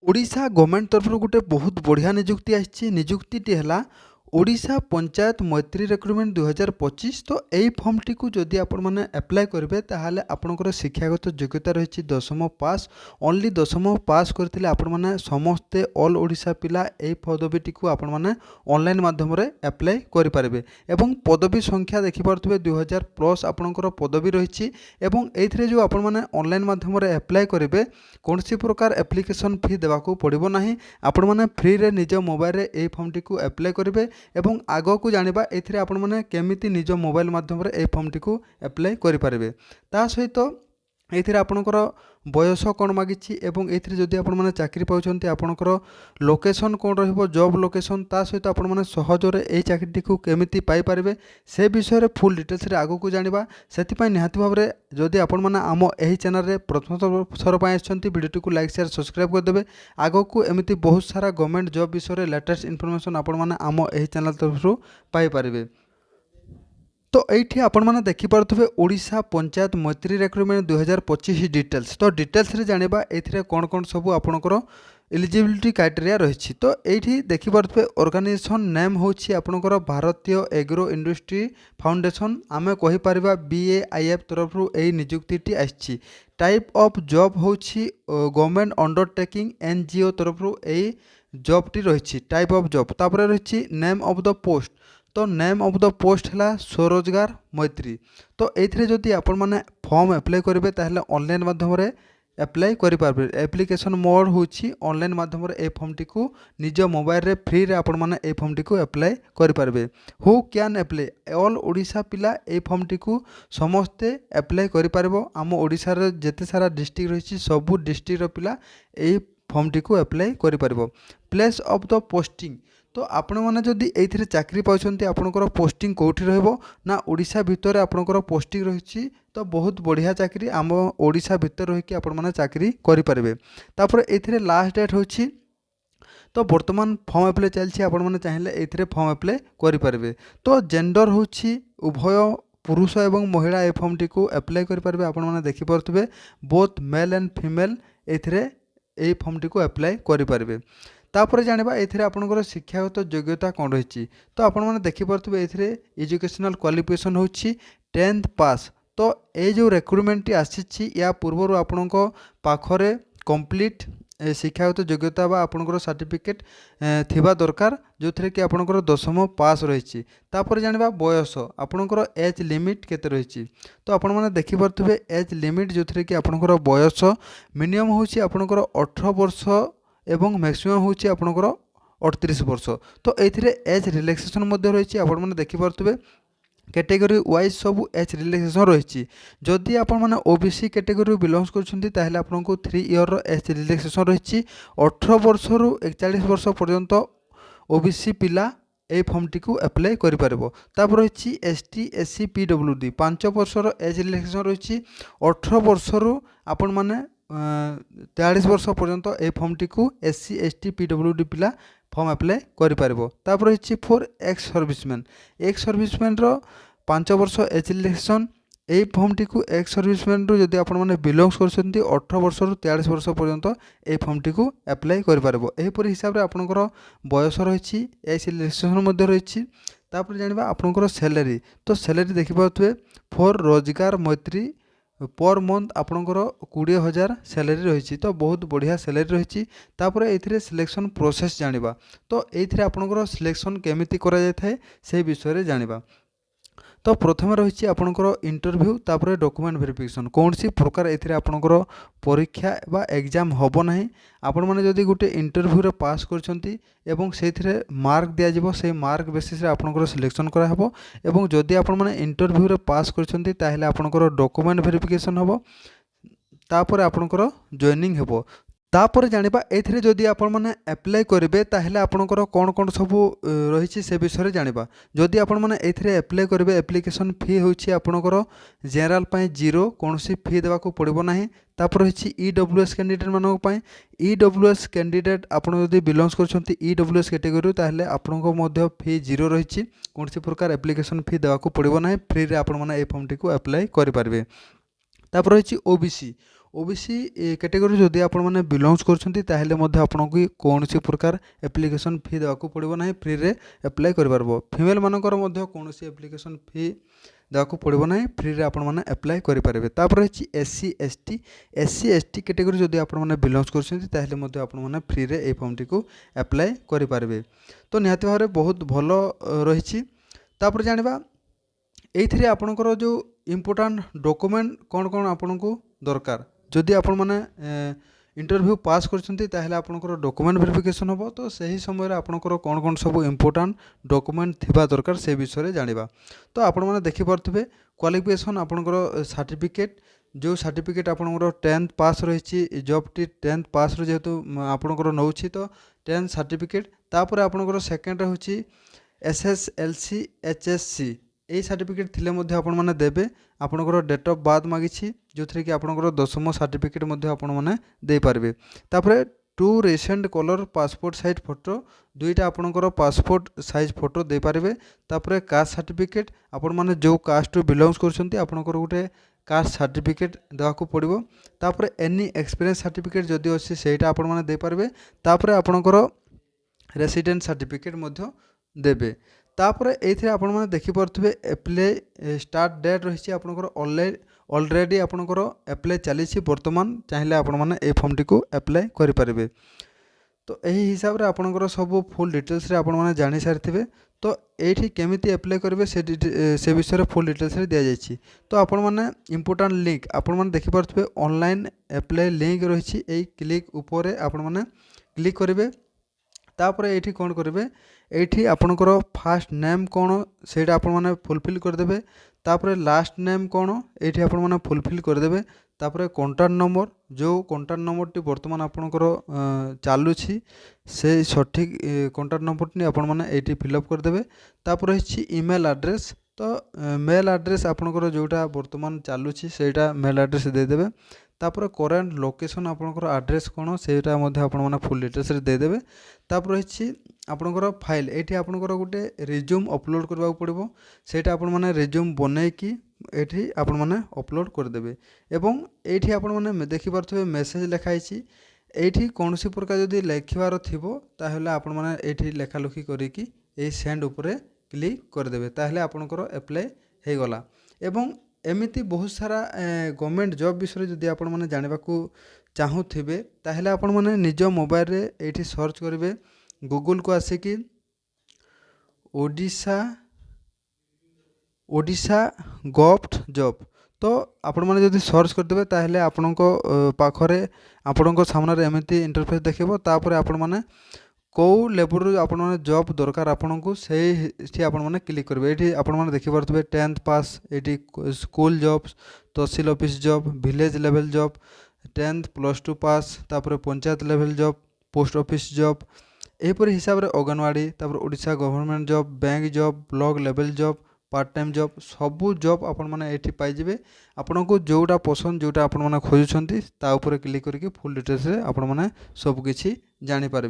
Odisha government तरफ गोटे बहुत बढ़िया निजुक्ति आसी निजुक्ति है ओडिशा पंचायत मैत्री रिक्रुटमेंट 2025। तो यही फर्म टी जदि आपण मैंने एप्लाय करेंगे ताहले आपणकर शिक्षागत योग्यता रही दशम पास ओनली दशम पास करते आपण मैंने समस्ते ऑल ओडिशा पिला यही पदवीटी को आपण मैंने ऑनलाइन माध्यम एप्लाय करेंगे एवं पदवी संख्या देखिपे 2000 प्लस आपणकर पदवी रही एवं जो आपण मैंने ऑनलाइन माध्यम एप्लाय करेंगे कौन प्रकार एप्लिकेशन फी देवाक पड़ो ना आपण मैंने फ्री रे निज मोबाइल रे यही फर्म टी एप्लाय करेंगे एवं आग को जाना एथिरे आपण मैंने केमिति निज मोबाइल माध्यम ए फर्म टी एप्लाय करेंगे ता सहित एथिरे आपणकर बयस कौन मागिछि एवं एथिरे जदि आपण मैंने चाकरी पाउछन्ते आपणकर लोकेशन कौन रहिबो जॉब लोकेशन ता सहित आपण मैंने सहजरे ए चाकरी को केमिति पाई पारिबे से विषय रे फुल डिटेल्स रे आगो को जानिबा सेति निहाती भाव रे जदि आपण मैंने आम एही चैनल रे प्रथम थर पय आछन्ती वीडियो को लाइक शेयर सब्सक्राइब कर देबे आगो को एमिति बहुत सारा गवर्नमेंट जॉब विषय रे लेटेस्ट इन्फॉर्मेशन आपण मैंने आम एही चैनल तरफ पाई पारिबे। तो ये आपण मैंने देखिपे ओडिशा पंचायत मैत्री रिक्रुटमेंट 2025 डिटेल्स तो डिटेल्स रे जानिबा एथिरे कौन कौन सब आपणकर एलिजिबिलिटी क्राइटेरिया रही। तो ये देखिपे ऑर्गेनाइजेशन नेम होछि आपणकर भारतीय एग्रो इंडस्ट्री फाउंडेशन आमे कहि परिबा BAIF तरफ यही निजुक्ति आछि। टाइप ऑफ जॉब होछि गवर्नमेंट अंडरटेकिंग NGO तरफ यही जॉब टी रही टाइप ऑफ जॉब तापर रही नेम ऑफ द पोस्ट तो नेम ऑफ द पोस्ट है स्वरोजगार मैत्री। तो ये जदि आपण मैंने फॉर्म एप्लाय करेंगे ताहले ऑनलाइन माध्यम एप्लाय करेंगे एप्लिकेशन मोड होछि ऑनलाइन माध्यम ए फॉर्म टी को निज मोबाइल रे फ्री रे आपण मैंने ए फॉर्म टी को एप्लाय करेंगे। Who can apply all Odisha पिला ए फॉर्म टी को समस्ते एप्लाय करें आम ओडिशा रे जेते सारा डिस्ट्रिक्ट रही सबू डिस्ट्रिक्ट पिला ए फॉर्म टी को एप्लाय करें। प्लेस ऑफ द पोस्टिंग तो आपण मैंने जदि ये चाकरी पाँच आपणकर पोस्टिंग कौटी ना ओडिशा भितर आपणकर पोस्टिंग रही तो बहुत बढ़िया चाकरी आम ओडिशा भितर रही आपण मैंने चाकरी करेंगे। तापर ये लास्ट डेट होछि तो बर्तमान फॉर्म एप्लाय चलछि आपण मैंने चाहिए ये फॉर्म एप्लाय करेंगे। तो जेंडर होछि उभय पुरुष एवं महिला ए फॉर्म टी को एप्लाय करेंगे आपण मैंने देखिपे बोथ मेल एंड फीमेल ए फॉर्म टी को एप्लाय करेंगे। तापर जानिबा एथिरे आपनकर शिक्षागत योग्यता कौन रही तो आपण मैंने देखिपे एथिरे एजुकेशनल क्वालिफिकेशन होछि 10th पास। तो ये जो रिक्रुटमेंट आसी या पूर्वर आपणक पाखरे कंप्लीट शिक्षागत योग्यता बा आपणकर सर्टिफिकेट थिबा दरकार जो थे कि आपणकर दशम पास रही। तापर जानिबा बयस आपणकर एज लिमिट केते रही तो आपण मैंने देखिपे एज लिमिट जो थे कि आपणकर बयस मिनिमम होछि आपणकर 18 वर्ष एवं मैक्सिमम होछि आपणकर 38 वर्ष। तो ये एज रिलैक्सेशन रही आपण मैंने देखिपे कैटेगरी वाइज सब एज रिलैक्सेशन रही जदि आपण मैंने OBC कैटेगरी बिलोंग्स करछन्ती ताहले आपनको 3 ईयर एज रिलैक्सेशन रही 18 वर्ष रु 41 वर्ष पर्यंत OBC पिला ए फॉर्म टी को एप्लाय करें। तापर रही ST SC PWD 5 वर्षर एज रिलैक्सेशन रही 18 वर्ष रु आपण मैंने 43 वर्ष पर्यंत ए फॉर्म टी को SC ST PWD पिला फॉर्म एप्लाय करें। तापर रही फॉर एक्स सर्विसमैन रो 5 वर्ष एज रिलैक्सेशन ए फॉर्म टी को एक्स सर्विसमैन रो जदि आपण माने बिलोंग्स करछन्ती 18 वर्ष रु 43 वर्ष पर्यंत ए फॉर्म टी को एप्लाय करें। एहीपरि हिसाब रे आपणकर बयस रही एज रिलैक्सेशन मध्ये रही। तापर जानिबा आपणकर सैलरी तो सैलरी देखिपाथुए फॉर रोजगार मैत्री पर मंथ आपणकर 20,000 सैलरी रही तो बहुत बढ़िया सैलरी रही। तापर एथिरे सिलेक्शन प्रोसेस जानिबा तो एथिरे आपणकर सिलेक्शन केमिति करा जाय थाए से विषय रे जानिबा। तो प्रथम रही आपणकर इंटरव्यू तापर डॉक्यूमेंट वेरिफिकेशन कौन सी प्रकार एथिरे आपणकर परीक्षा बा एग्जाम होबो नाही आपण माने जदि गोटे इंटरव्यू रे पास करछन्ती एवं सेथिरे मार्क दिया जिवो से मार्क बेसिस रे आपणकर सिलेक्शन करा हबो एवं जदि आपण माने इंटरव्यू रे पास करछन्ती ताहेले आपणकर डॉक्यूमेंट वेरिफिकेशन हबो तापर आपणकर जॉइनिंग हेबो। तापर जानिबा एथिरे जदि आपण माने एप्लाय करेंगे ताहेले आपणकर कौन कौन सब रही से विषय जानिबा। जदि आपण माने एथिरे एप्लाय करेंगे एप्लिकेशन फी होछि आपणकर जनरल पय 0 कोनोसी फी देवा को पड़िबो नाही। तापर रही EWS कैंडिडेट मानक पय EWS कैंडिडेट आपण जदि बिलोंग्स करछन्ती EWS कैटेगरी ताहेले आपणको मध्य फी 0 रही कोनोसी प्रकार एप्लिकेशन फी देवा को पड़िबो नाही फ्री रे आपण माने ए फॉर्म टी को एप्लाय करि पारबे। तापर रही ओबीसी कैटेगरी जदि आपण मैंने बिलोंग्स करछंती ताहेले मध्ये आपनको कौनसी प्रकार एप्लिकेशन फी देवाक पड़ो ना, फ्री रे अप्लाई कर पारबो। फीमेल मानकर मध्ये कौनसी एप्लिकेशन फी देवाक पड़ो ना, फ्री रे आपण मैंने अप्लाई कर पारे। तापर अछि एससी एसटी कैटेगरी जदि आपण मैंने बिलोंग्स करछंती ताहेले मध्ये आपण मैंने फ्री रे ए फॉर्म टी को अप्लाई कर पारे। तो निहाती भाव बहुत भलो रही। तापर जानिबा एइथिरे आपणकर जो इम्पोर्टाट डॉक्यूमेंट कौन कौन आपको दरकार जदि आपण मैंने इंटरव्यू पास करछंती ताहेले आपणकर डॉक्यूमेंट वेरिफिकेशन होबो। तो सही समय रे आपणकर कौन कौन सब इम्पोर्टाट डॉक्यूमेंट थिबा दरकार से विषय जानिबा। तो आपण मैंने देखि पारथिबे क्वालिफिकेशन आपणकर सर्टिफिकेट, जो सर्टिफिकेट आपणकर 10th पास रही जॉब टी 10th पास रो जेहेतु आपणकर नउछि तो 10th सर्टिफिकेट। तापर आपणकर सेकेंड होछि SSLC HSC এই সার্টিফিকেট থিলে মধ্যে আপন মানে দেবে। আপনার ডেট অফ বার্থ মাগিছি যে কি আপনার 10ম সার্টিফিকেট মধ্যে আপন মানে দেই পারবে। তারপরে 2 recent colour passport size photo, দুইটা আপনার পাসপোর্ট সাইজ ফটো দেই পারবে। তারপরে কাস্ট সার্টিফিকেট, আপন মানে যে কাস্ট টু বিলংস করছন্তি আপনার গোটে কাস্ট সার্টিফিকেট দেওয়া পড়ব। তারপরে এনি এক্সপিরিয়েন্স সার্টিফিকেট যদি আছে সেইটা আপন মানে দেই পারবে। তারপরে আপনার রেসিডেন্ট সার্টিফিকেট মধ্যে দেবে। तापर ये आपण मैंने देखिपे एप्लाई स्टार्ट डेट रही आपंकर अलरेडी आपंकर एप्लाई चली बर्तमान चाहिए आपण मैंने ये फॉर्म टी को एप्लाई करें। तो यही हिसाब से आपंकर सब फुल डिटेल्स रे आपण मैंने जानी सारी। तो ये केमिति एप्लाई करेंगे से विषय में फुल डिटेल्स रे दिया जाइए। तो आपण मैंने इम्पोर्टाट लिंक आपण मैंने देखिपे ऑनलाइन एप्लाई लिंक रही क्लिक उपरे आपण मैंने क्लिक करेंगे। तापर ये कौन करेंगे ये आपणकर फास्ट नेम कौन से आप फुलफिल करदे। तापर लास्ट नेम कौन ये आप फुलफिल करदे। तापर कॉन्टैक्ट नंबर, जो कॉन्टैक्ट नंबर टी बर्तमान आपणकर चलुछि से सठिक कॉन्टैक्ट नंबर टी आपण मैंने ये फिलअप करदे। तापर रही ईमेल एड्रेस, तो मेल एड्रेस आपणकर जोटा बर्तमान चलुछि सेटा मेल एड्रेस देदेवे। तापर करेन्ट लोकेशन आपणकर एड्रेस कौन सेटा आपण मैंने फुल डिटेल्स देदेवे। तापर रही आपणकर फाइल, ये आपणकर गोटे रिज्यूम अपलोड करबा पड़ो, सेटा आपण मैंने रिज्यूम बनैकी ये आपण मैंने अपलोड करदेवे। एवं ये आपण मैंने देखिपे मेसेज लिखाई ये कौन सी प्रकार जदि लिखबार थिबो ताहले आपण मैंने ये लेखालेखी करिकी ए सेंड उपरे क्लिक करदेवे, ताहले आपणकर एप्लाई हो गला। एवं एमिति बहुत सारा गवर्नमेंट जॉब विषय जदि आपण मैंने जानवा चाहूथिबे ताहले आपण मैंने निज मोबाइल रे एठी सर्च करेंगे गूगल को आसिकी ओडिशा गवर्नमेंट जॉब। तो आपण मैंने जदि सर्च करदेबे ताहले आपणको पाखरे आपणको सामने एमिति इंटरफेस देखिबो। तापर आपण मैंने कौ लेवल आपण मैंने जॉब दरकार आपको से आपण मैंने क्लिक करेंगे। ये आपण मैंने देखिपे 10th पास, ये school jobs, tehsil office job, village level job, 10th +2 pass, तापर panchayat level job, post office job, यहपर हिसाब से अंगनवाड़ी, तापर Odisha government job, bank job, block level job, part time job, सबू जॉब आपण मैंने ये पाइबे। आपन को जोटा पसंद जोटा आपण मैंने खोजुंट ता ऊपर क्लिक करके फुल डिटेल्स आपण मैंने सबकिछि जानी पारबे।